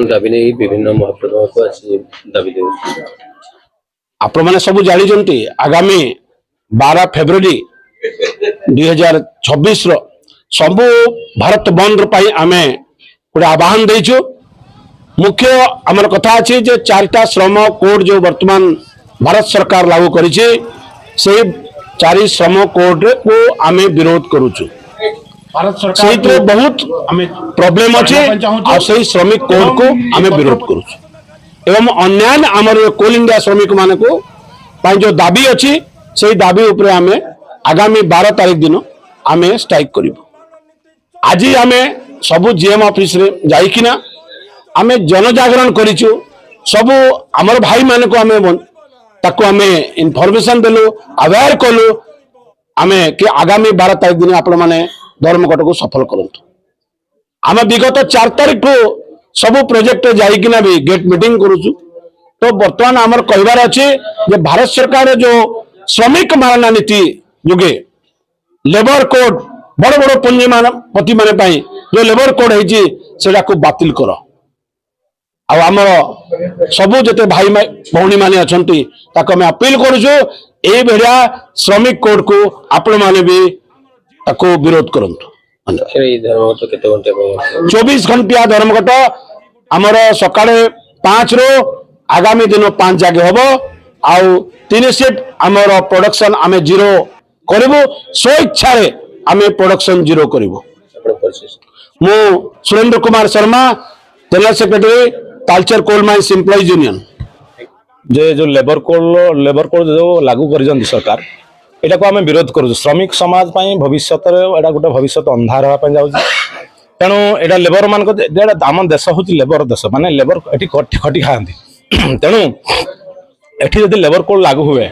दाबी नहीं विभिन्न महाप्रभु को अच्छी दाबी दे आपण मैंने सब जानी आगामी 12 फेब्रुआरी 2026 सबु भारत बंद आम गोटे आह्वान देचु। मुख्य आमर कथा अच्छी जे 4टा श्रम कोड जो वर्तमान भारत सरकार लागू करी से 4 श्रम कोड को आम विरोध करुचु। भारत सरकार तो बहुत प्रॉब्लम अच्छे श्रमिक कोड को आम विरोध करुचु एवं अन्य आमर कोल इंडिया श्रमिक मान को जो दाबी अच्छी से दाबी उपरे आमे आगामी 12 तारीख दिन आमे स्ट्राइक करिबु। आज आमे सबु जीएम ऑफिस रे जाइकिना आमे जनजागरण करिचु। सबु आमर भाई मान को आमे ताको आमे इनफॉरमेशन देलु अवेयर कलु आमे कि आगामी 12 तारीख दिन आपण माने धर्मघट को सफल करंतु। आमे विगत 4 तारीख को सबु प्रोजेक्ट जाइकिना भी गेट मीटिंग करूचु। तो वर्तमान आमर कहबार अच्छे जे भारत सरकार जो श्रमिक मारना नीति जुगे लेबर कोड बड़ बड़ पुंजीपति मान जो लेबर कोड है बातिल कर आमर सबू जिते भाई भौणी मैंने अच्छा अपील करुचु ये भाया श्रमिक कोड को आपण मैंने भी विरोध करूँ। 24 घंटिया धर्मघट आमर सका 5 रू आगामी दिन 5 जागे हम आउ 3 शिफ्ट आमर प्रोडक्शन आमे जीरो करिवु स्व इच्छा रे आमे प्रोडक्शन जीरो करिवु। मु Surendra Kumar Sharma general secretary Talcher coal mines employees union. जे जो लेबर कोड जो लागू कर सरकार एटा को आमे विरोध करू। श्रमिक समाज पई भविष्य एटा गोटे भविष्य अंधार होगा जाऊँ तेणु एटा लेबर मान आम देश हूँ लेबर देश माने लेबर एटी खटी खाती तेणु एठी जदि लेबर कोड लागू हुए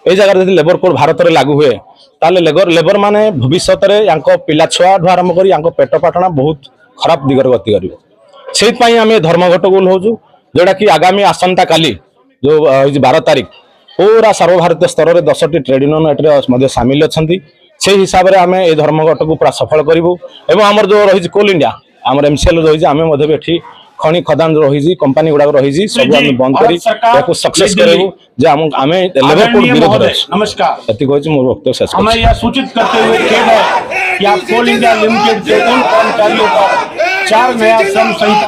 ए जगह जदि लेबर कोड भारत में लागू हुए ताले लेबर माने भविष्य में पिला छुआ आरंभ कर पेट पाटना बहुत खराब दिगरे गति कर आम धर्मघट को ओह्लौचु जोटा कि आगामी आसंता काली जो 12 तारीख पूरा सर्वभारतीय स्तर में 10टी ट्रेड यूनियन ए सामिल अच्छा से हिसाब से आम ये धर्मघट को पूरा सफल करूँ। एवं आमर जो रही कोल इंडिया आमर एमसीएल रही आम खनि खदान रही कंपानी गुड़ाक रही सब आम बंद कर सक्सेस करूँ जे आम लेबर कोड विरोध नमस्कार मोर वक्तव्य शेष हमें यह सूचित करते हुए खेद है कि आप कोल इंडिया लिमिटेड के उन कर्मचारियों पर 4 नया श्रम संहिता